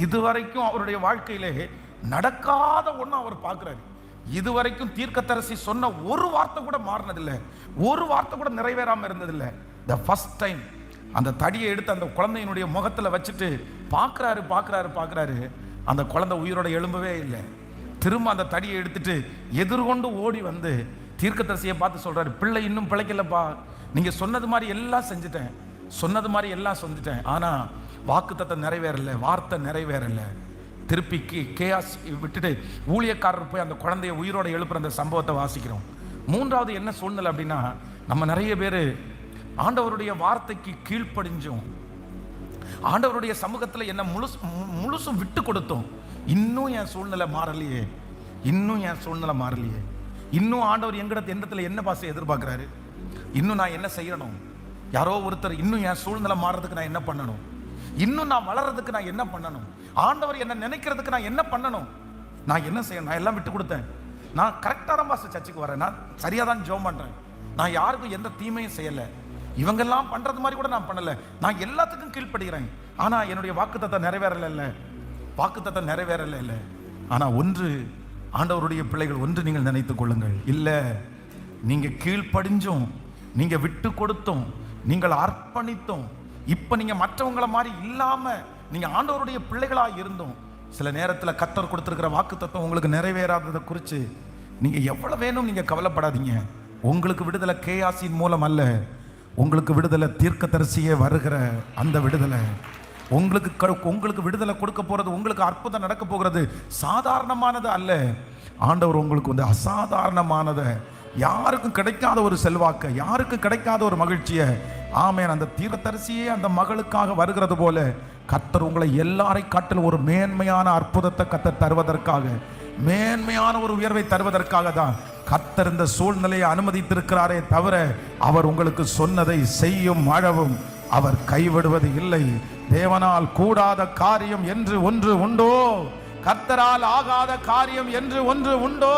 இதுவரைக்கும் அவருடைய வாழ்க்கையிலே நடக்காத ஒண்ணு அவர் பார்க்கிறாரு. இதுவரைக்கும் தீர்க்கதரிசி சொன்ன ஒரு வார்த்தை கூட மாறினதில்லை, ஒரு வார்த்தை கூட நிறைவேறாம இருந்ததில்லை. த ஃபர்ஸ்ட் டைம் அந்த தடியை எடுத்து அந்த குழந்தையினுடைய முகத்துல வச்சுட்டு பார்க்கிறாரு. அந்த குழந்தை உயிரோட எழும்பவே இல்லை. திரும்ப அந்த தடியை எடுத்துட்டு எதிர்கொண்டு ஓடி வந்து தீர்க்கதரிசியை பார்த்து சொல்றாரு, பிள்ளை இன்னும் பிழைக்கலப்பா, நீங்க சொன்னது மாதிரி எல்லாம் செஞ்சுட்டேன், ஆனா வாக்குத்தத்தம் நிறைவேறல, வார்த்தை நிறைவேறல. திருப்பி கேயாஸ் விட்டுட்டு ஊழியக்காரர் போய் அந்த குழந்தைய உயிரோட எழுப்புற அந்த சம்பவத்தை வாசிக்கிறோம். மூன்றாவது என்ன சூழ்நிலை அப்படின்னா, நம்ம நிறைய பேர் ஆண்டவருடைய வார்த்தைக்கு கீழ்ப்படிஞ்சோம், ஆண்டவருடைய சமூகத்தில் என்ன முழுசும் விட்டு கொடுத்தோம். இன்னும் என் சூழ்நிலை மாறலையே, இன்னும் ஆண்டவர் எங்கிடத்துல என்ன பாசை எதிர்பார்க்கிறாரு, இன்னும் நான் என்ன செய்யணும், யாரோ ஒருத்தர் இன்னும் என் சூழ்நிலை மாறுறதுக்கு நான் என்ன பண்ணணும், இன்னும் நான் வளர்றதுக்கு நான் என்ன பண்ணணும், ஆண்டவர் என்ன நினைக்கிறதுக்கு நான் என்ன பண்ணணும், நான் என்ன செய்யணும். நான் எல்லாம் விட்டு கொடுத்தேன், நான் கரெக்டாக தான் பாஸ்டர் சர்ச்சுக்கு வரேன், நான் சரியாக தான் ஜெபம் பண்ணுறேன், நான் யாருக்கும் எந்த தீமையும் செய்யலை, இவங்கெல்லாம் பண்ணுறது மாதிரி கூட நான் பண்ணலை, நான் எல்லாத்துக்கும் கீழ்ப்படுகிறேன். ஆனால் என்னுடைய வாக்குத்தத்தம் நிறைவேறல இல்லை. ஆனால் ஒன்று ஆண்டவருடைய பிள்ளைகள், ஒன்று நீங்கள் நினைத்துக் கொள்ளுங்கள், இல்லை நீங்கள் கீழ்ப்படிஞ்சோம், நீங்கள் விட்டு கொடுத்தோம், நீங்கள் அர்ப்பணித்தோம், இப்போ நீங்கள் மற்றவங்களை மாதிரி இல்லாமல் நீங்கள் ஆண்டவருடைய பிள்ளைகளாக இருந்தோம். சில நேரத்தில் கர்த்தர் கொடுத்துருக்கிற வாக்குத்தத்தம் உங்களுக்கு நிறைவேறாததை குறித்து நீங்கள் எவ்வளோ வேணும் நீங்கள் கவலைப்படாதீங்க. உங்களுக்கு விடுதலை கேயாசின் மூலம் அல்ல, உங்களுக்கு விடுதலை தீர்க்கதரிசியே வருகிற அந்த விடுதலை. உங்களுக்கு விடுதலை கொடுக்க போகிறது, உங்களுக்கு அற்புதம் நடக்க போகிறது சாதாரணமானது அல்ல. ஆண்டவர் உங்களுக்கு வந்து அசாதாரணமானதை, யாருக்கும் கிடைக்காத ஒரு செல்வாக்க, யாருக்கும் கிடைக்காத ஒரு மகிழ்ச்சியை, ஆமென், அந்த தீர்க்கதரிசியே அந்த மகளுக்காக வருகிறது போல கர்த்தர் உங்களை எல்லாரை காட்டிலும் ஒரு மேன்மையான அற்புதத்தை கர்த்தர் தருவதற்காக, மேன்மையான ஒரு உயர்வை தருவதற்காக தான் கர்த்தர் இந்த சூழ்நிலையை அனுமதித்திருக்கிறாரே தவிர அவர் உங்களுக்கு சொன்னதை செய்யும் அளவும் அவர் கைவிடுவது இல்லை. தேவனால் கூடாத காரியம் என்று ஒன்று உண்டோ? கர்த்தரால் ஆகாத காரியம் என்று ஒன்று உண்டோ?